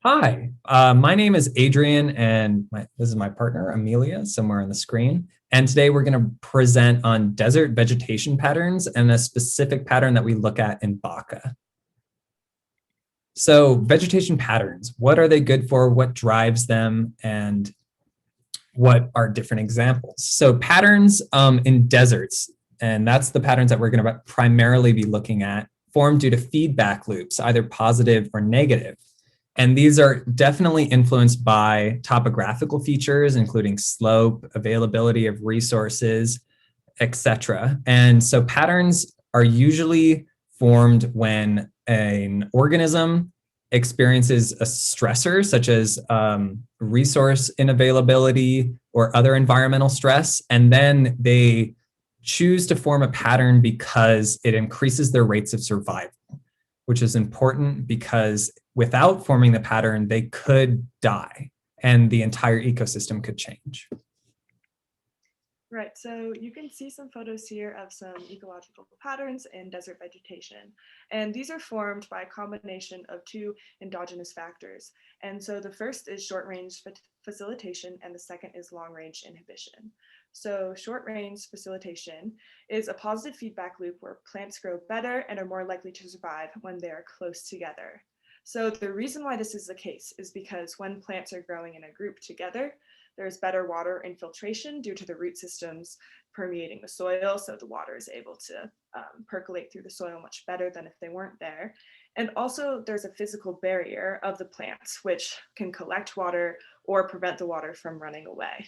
Hi, my name is Adrian, and this is my partner, Amelia, somewhere on the screen. And today we're going to present on desert vegetation patterns and a specific pattern that we look at in Baca. So vegetation patterns, what are they good for? What drives them? And what are different examples? So patterns in deserts, and that's the patterns that we're going to primarily be looking at, form due to feedback loops, either positive or negative. And these are definitely influenced by topographical features, including slope, availability of resources, etc. And so patterns are usually formed when an organism experiences a stressor, such as resource inavailability or other environmental stress, and then they choose to form a pattern because it increases their rates of survival, which is important because without forming the pattern, they could die and the entire ecosystem could change. Right, so you can see some photos here of some ecological patterns in desert vegetation. And these are formed by a combination of two endogenous factors. And so the first is short-range facilitation and the second is long-range inhibition. So short-range facilitation is a positive feedback loop where plants grow better and are more likely to survive when they are close together. So the reason why this is the case is because when plants are growing in a group together, there's better water infiltration due to the root systems permeating the soil, so the water is able to percolate through the soil much better than if they weren't there. And also there's a physical barrier of the plants, which can collect water or prevent the water from running away.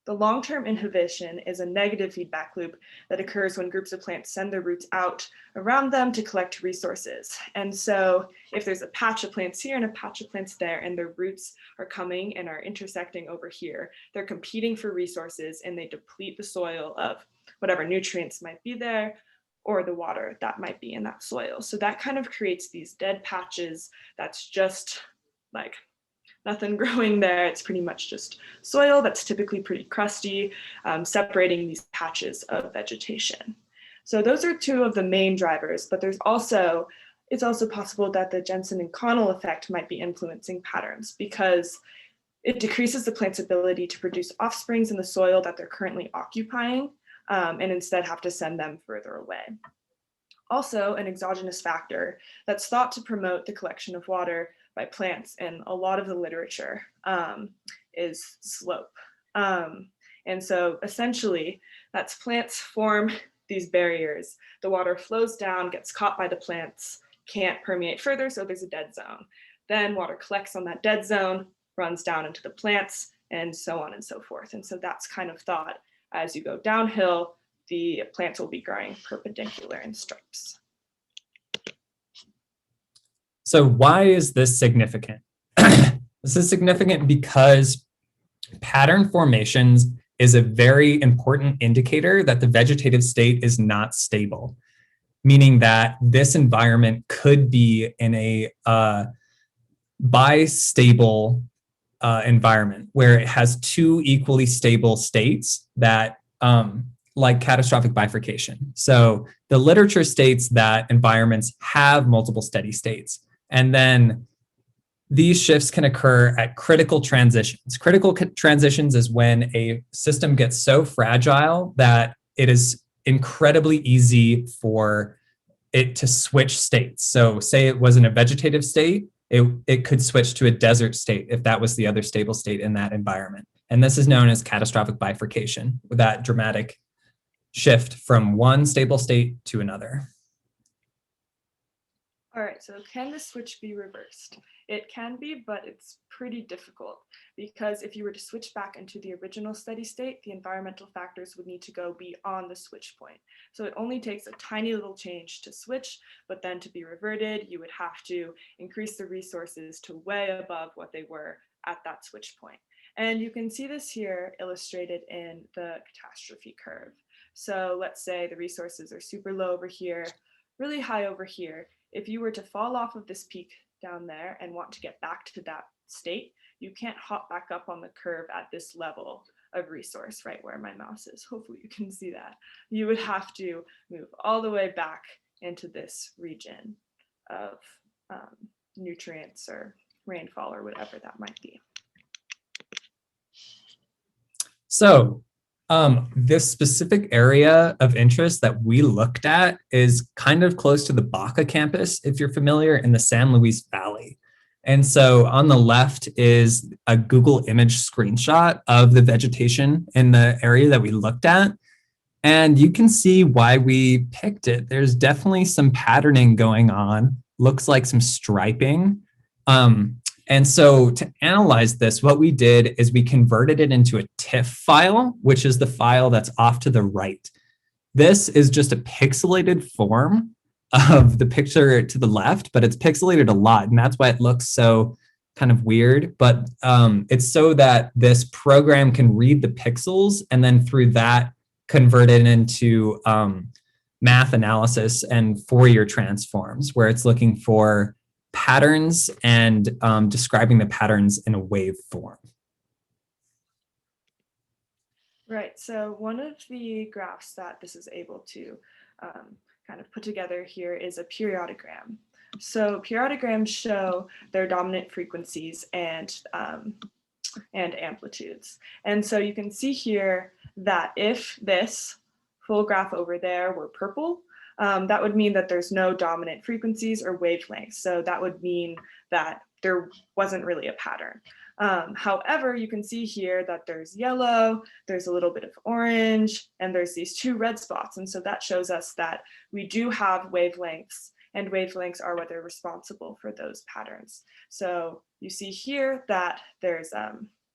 The long-term inhibition is a negative feedback loop that occurs when groups of plants send their roots out around them to collect resources. And so if there's a patch of plants here and a patch of plants there, and their roots are coming and are intersecting over here, they're competing for resources and they deplete the soil of whatever nutrients might be there or the water that might be in that soil. So that kind of creates these dead patches that's just like nothing growing there. It's pretty much just soil that's typically pretty crusty, separating these patches of vegetation. So those are two of the main drivers, but it's also possible that the Jensen and Connell effect might be influencing patterns because it decreases the plant's ability to produce offsprings in the soil that they're currently occupying, and instead have to send them further away. Also, an exogenous factor that's thought to promote the collection of water by plants in a lot of the literature is slope. And so essentially, that's plants form these barriers. The water flows down, gets caught by the plants, can't permeate further, so there's a dead zone. Then water collects on that dead zone, runs down into the plants, and so on and so forth. And so that's kind of thought as you go downhill, the plants will be growing perpendicular in stripes. So why is this significant? This is significant because pattern formations is a very important indicator that the vegetative state is not stable, meaning that this environment could be in a bistable environment where it has two equally stable states that like catastrophic bifurcation. So the literature states that environments have multiple steady states. And then these shifts can occur at critical transitions. Critical transitions is when a system gets so fragile that it is incredibly easy for it to switch states. So say it was in a vegetative state, it could switch to a desert state if that was the other stable state in that environment. And this is known as catastrophic bifurcation, with that dramatic shift from one stable state to another. All right, so can the switch be reversed? It can be, but it's pretty difficult because if you were to switch back into the original steady state, the environmental factors would need to go beyond the switch point. So it only takes a tiny little change to switch, but then to be reverted, you would have to increase the resources to way above what they were at that switch point. And you can see this here illustrated in the catastrophe curve. So let's say the resources are super low over here, really high over here. If you were to fall off of this peak down there and want to get back to that state, you can't hop back up on the curve at this level of resource, right where my mouse is. Hopefully you can see that. You would have to move all the way back into this region of nutrients or rainfall or whatever that might be. So this specific area of interest that we looked at is kind of close to the Baca campus, if you're familiar, in the San Luis Valley. And so on the left is a Google image screenshot of the vegetation in the area that we looked at. And you can see why we picked it. There's definitely some patterning going on, looks like some striping. And so to analyze this, what we did is we converted it into a TIFF file, which is the file that's off to the right. This is just a pixelated form of the picture to the left, but it's pixelated a lot, and that's why it looks so kind of weird. But it's so that this program can read the pixels and then through that convert it into math analysis and Fourier transforms, where it's looking for patterns and describing the patterns in a wave form. Right, so one of the graphs that this is able to kind of put together here is a periodigram. So periodograms show their dominant frequencies and amplitudes. And so you can see here that if this full graph over there were purple, that would mean that there's no dominant frequencies or wavelengths. So that would mean that there wasn't really a pattern. However, you can see here that there's yellow, there's a little bit of orange, and there's these two red spots. And so that shows us that we do have wavelengths, and wavelengths are what are responsible for those patterns. So you see here that there's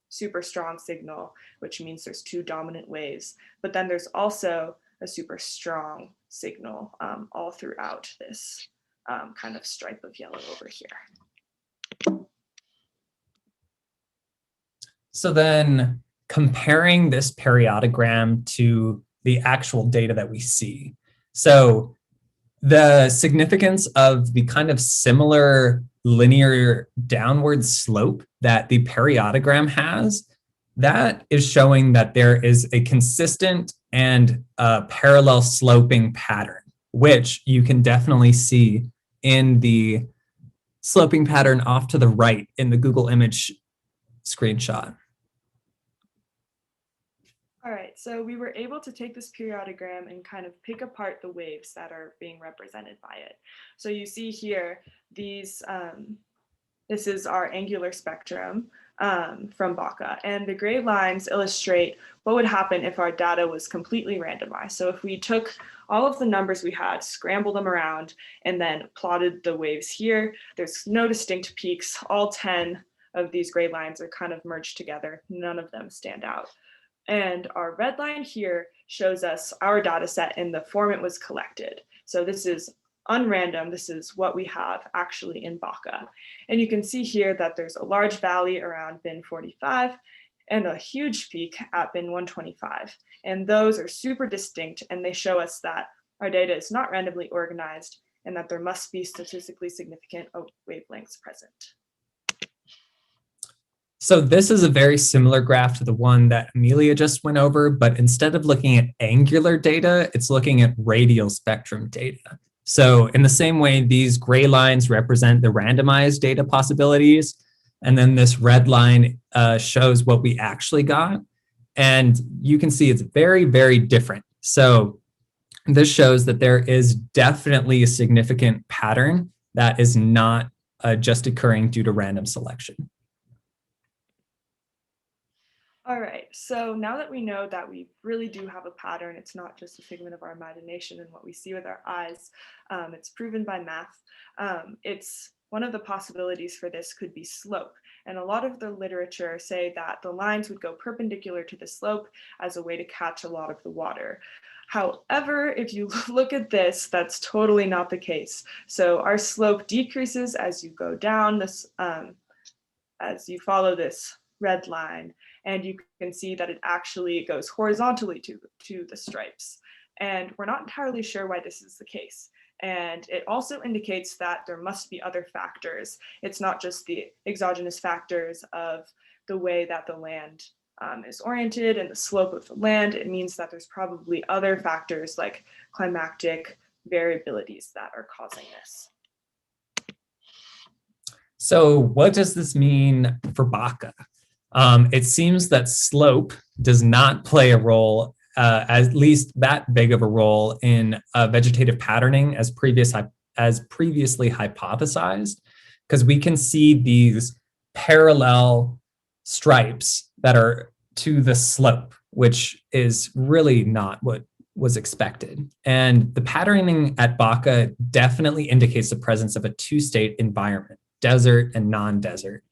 super strong signal, which means there's two dominant waves, but then there's also a super strong signal all throughout this kind of stripe of yellow over here. So then comparing this periodogram to the actual data that we see. So the significance of the kind of similar linear downward slope that the periodogram has, that is showing that there is a consistent and parallel sloping pattern, which you can definitely see in the sloping pattern off to the right in the Google image screenshot. All right, so we were able to take this periodogram and kind of pick apart the waves that are being represented by it. So you see here, these, this is our angular spectrum from Baca, and the gray lines illustrate what would happen if our data was completely randomized. So if we took all of the numbers we had, scrambled them around, and then plotted the waves here, there's no distinct peaks. All 10 of these gray lines are kind of merged together. None of them stand out. And our red line here shows us our data set in the form it was collected. So this is unrandom. This is what we have actually in Baca. And you can see here that there's a large valley around bin 45 and a huge peak at bin 125. And those are super distinct, and they show us that our data is not randomly organized and that there must be statistically significant wavelengths present. So this is a very similar graph to the one that Amelia just went over, but instead of looking at angular data, it's looking at radial spectrum data. So in the same way, these gray lines represent the randomized data possibilities, and then this red line shows what we actually got. And you can see it's very, very different. So this shows that there is definitely a significant pattern that is not just occurring due to random selection. All right, so now that we know that we really do have a pattern, it's not just a figment of our imagination and what we see with our eyes, it's proven by math. It's one of the possibilities for this could be slope. And a lot of the literature say that the lines would go perpendicular to the slope as a way to catch a lot of the water. However, if you look at this, that's totally not the case. So our slope decreases as you go down this, as you follow this red line, and you can see that it actually goes horizontally to the stripes. And we're not entirely sure why this is the case. And it also indicates that there must be other factors. It's not just the exogenous factors of the way that the land is oriented and the slope of the land. It means that there's probably other factors like climatic variabilities that are causing this. So what does this mean for Baca? It seems that slope does not play a role, at least that big of a role in vegetative patterning as previously hypothesized, because we can see these parallel stripes that are to the slope, which is really not what was expected. And the patterning at Baca definitely indicates the presence of a two-state environment, desert and non-desert.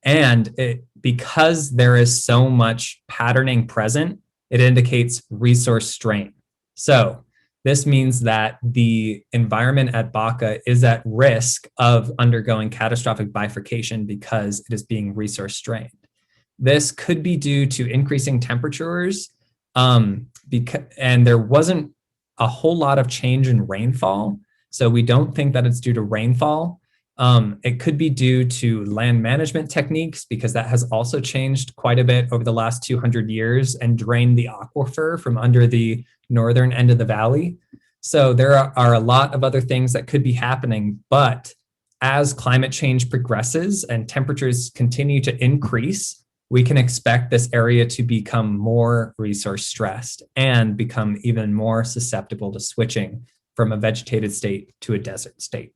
And because there is so much patterning present, it indicates resource strain. So this means that the environment at Baca is at risk of undergoing catastrophic bifurcation because it is being resource strained. This could be due to increasing temperatures, and there wasn't a whole lot of change in rainfall. So we don't think that it's due to rainfall. It could be due to land management techniques because that has also changed quite a bit over the last 200 years and drained the aquifer from under the northern end of the valley. So there are a lot of other things that could be happening, but as climate change progresses and temperatures continue to increase, we can expect this area to become more resource stressed and become even more susceptible to switching from a vegetated state to a desert state.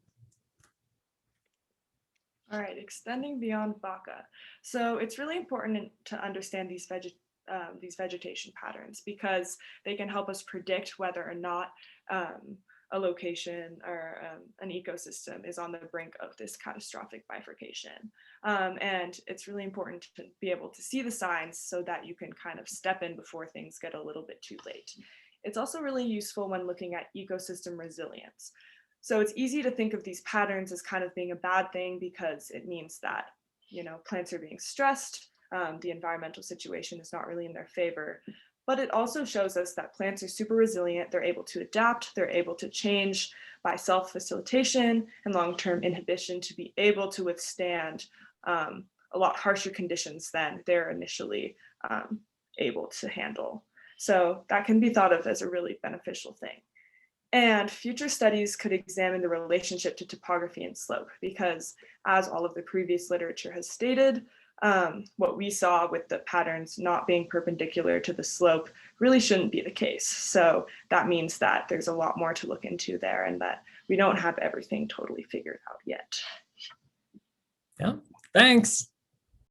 All right, extending beyond Baca. So it's really important to understand these vegetation patterns because they can help us predict whether or not a location or an ecosystem is on the brink of this catastrophic bifurcation. And it's really important to be able to see the signs so that you can kind of step in before things get a little bit too late. It's also really useful when looking at ecosystem resilience. So it's easy to think of these patterns as kind of being a bad thing because it means that, plants are being stressed, the environmental situation is not really in their favor. But it also shows us that plants are super resilient. They're able to adapt. They're able to change by self-facilitation and long-term inhibition to be able to withstand a lot harsher conditions than they're initially able to handle. So that can be thought of as a really beneficial thing. And future studies could examine the relationship to topography and slope because, as all of the previous literature has stated, what we saw with the patterns not being perpendicular to the slope really shouldn't be the case. So that means that there's a lot more to look into there and that we don't have everything totally figured out yet. Yeah, thanks.